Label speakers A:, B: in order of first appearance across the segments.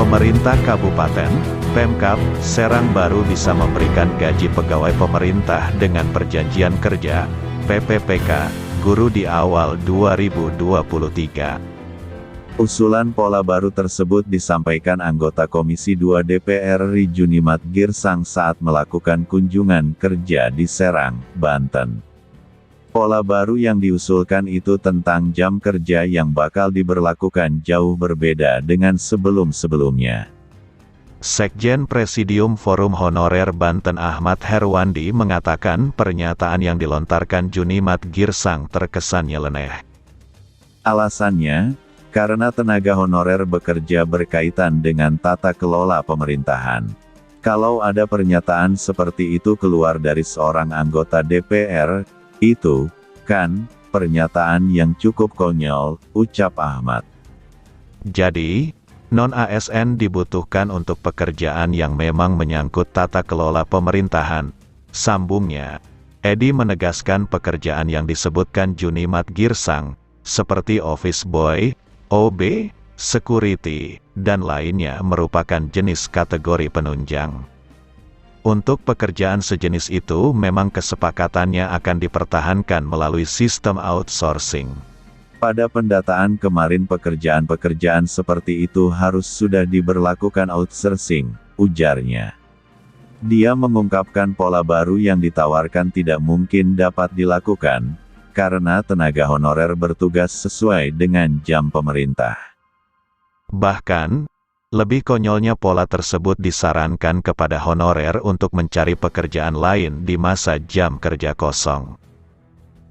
A: Pemerintah Kabupaten, Pemkab, Serang baru bisa memberikan gaji pegawai pemerintah dengan perjanjian kerja, PPPK, guru di awal 2023. Usulan pola baru tersebut disampaikan anggota Komisi 2 DPR RI Junimat Girsang saat melakukan kunjungan kerja di Serang, Banten. Pola baru yang diusulkan itu tentang jam kerja yang bakal diberlakukan jauh berbeda dengan sebelum-sebelumnya. Sekjen Presidium Forum Honorer Banten Ahmad Herwandi mengatakan pernyataan yang dilontarkan Junimat Girsang terkesan nyeleneh. Alasannya, karena tenaga honorer bekerja berkaitan dengan tata kelola pemerintahan. Kalau ada pernyataan seperti itu keluar dari seorang anggota DPR, itu, kan, pernyataan yang cukup konyol, ucap Ahmad. Jadi, non-ASN dibutuhkan untuk pekerjaan yang memang menyangkut tata kelola pemerintahan. Sambungnya, Edi menegaskan pekerjaan yang disebutkan Junimat Girsang, seperti office boy, OB, security, dan lainnya merupakan jenis kategori penunjang. Untuk pekerjaan sejenis itu memang kesepakatannya akan dipertahankan melalui sistem outsourcing. Pada pendataan kemarin pekerjaan-pekerjaan seperti itu harus sudah diberlakukan outsourcing, ujarnya. Dia mengungkapkan pola baru yang ditawarkan tidak mungkin dapat dilakukan, karena tenaga honorer bertugas sesuai dengan jam pemerintah. Bahkan, lebih konyolnya pola tersebut disarankan kepada honorer untuk mencari pekerjaan lain di masa jam kerja kosong.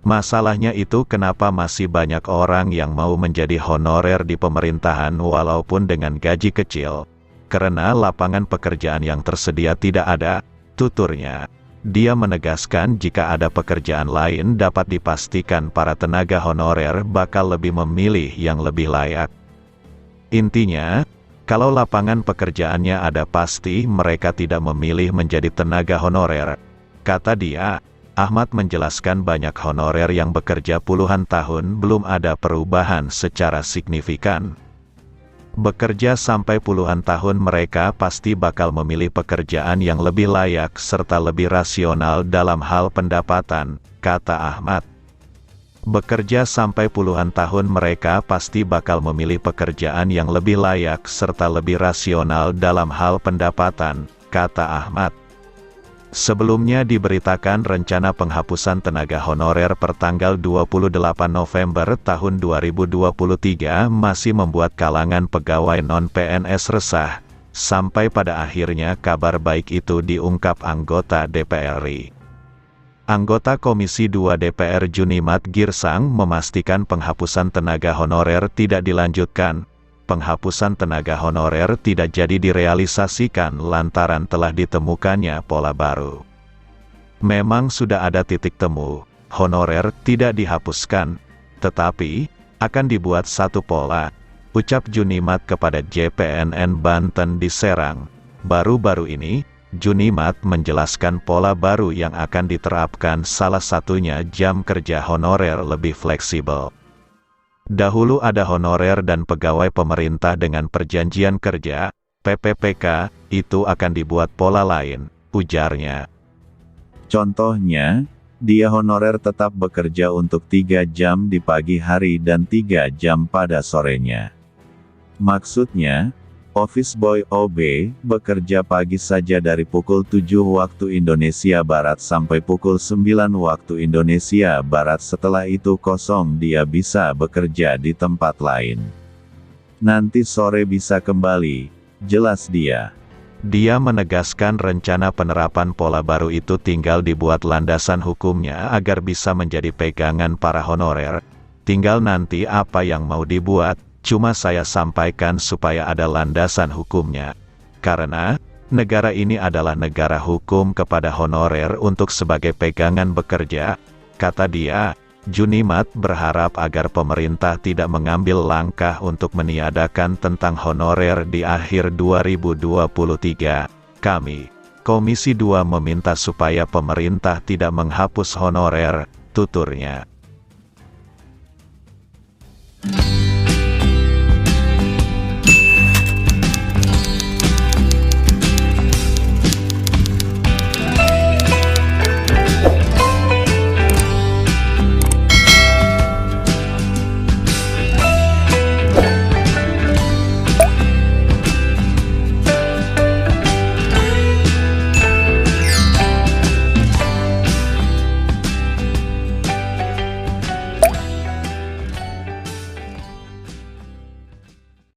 A: Masalahnya itu kenapa masih banyak orang yang mau menjadi honorer di pemerintahan walaupun dengan gaji kecil, karena lapangan pekerjaan yang tersedia tidak ada, tuturnya. Dia menegaskan jika ada pekerjaan lain dapat dipastikan para tenaga honorer bakal lebih memilih yang lebih layak. Intinya, kalau lapangan pekerjaannya ada pasti mereka tidak memilih menjadi tenaga honorer. Kata dia, Ahmad menjelaskan banyak honorer yang bekerja puluhan tahun belum ada perubahan secara signifikan. Bekerja sampai puluhan tahun mereka pasti bakal memilih pekerjaan yang lebih layak serta lebih rasional dalam hal pendapatan, kata Ahmad. Bekerja sampai puluhan tahun mereka pasti bakal memilih pekerjaan yang lebih layak serta lebih rasional dalam hal pendapatan, kata Ahmad. Sebelumnya diberitakan rencana penghapusan tenaga honorer per tanggal 28 November tahun 2023 masih membuat kalangan pegawai non-PNS resah, sampai pada akhirnya kabar baik itu diungkap anggota DPR RI. Anggota Komisi 2 DPR Junimat Girsang memastikan penghapusan tenaga honorer tidak dilanjutkan. Penghapusan tenaga honorer tidak jadi direalisasikan lantaran telah ditemukannya pola baru. Memang sudah ada titik temu, honorer tidak dihapuskan, tetapi akan dibuat satu pola, ucap Junimat kepada JPNN Banten di Serang. Baru-baru ini, Junimat menjelaskan pola baru yang akan diterapkan, salah satunya jam kerja honorer lebih fleksibel. Dahulu ada honorer dan pegawai pemerintah dengan perjanjian kerja, PPPK, itu akan dibuat pola lain, ujarnya. Contohnya, dia honorer tetap bekerja untuk 3 jam di pagi hari dan 3 jam pada sorenya. Maksudnya, office boy OB, bekerja pagi saja dari pukul 7 waktu Indonesia Barat sampai pukul 9 waktu Indonesia Barat. Setelah itu kosong, dia bisa bekerja di tempat lain. Nanti sore bisa kembali, jelas dia. Dia menegaskan rencana penerapan pola baru itu tinggal dibuat landasan hukumnya agar bisa menjadi pegangan para honorer. Tinggal nanti apa yang mau dibuat. Cuma saya sampaikan supaya ada landasan hukumnya. Karena, negara ini adalah negara hukum kepada honorer untuk sebagai pegangan bekerja, kata dia. Junimat berharap agar pemerintah tidak mengambil langkah untuk meniadakan tentang honorer di akhir 2023. Kami, Komisi 2 meminta supaya pemerintah tidak menghapus honorer, tuturnya.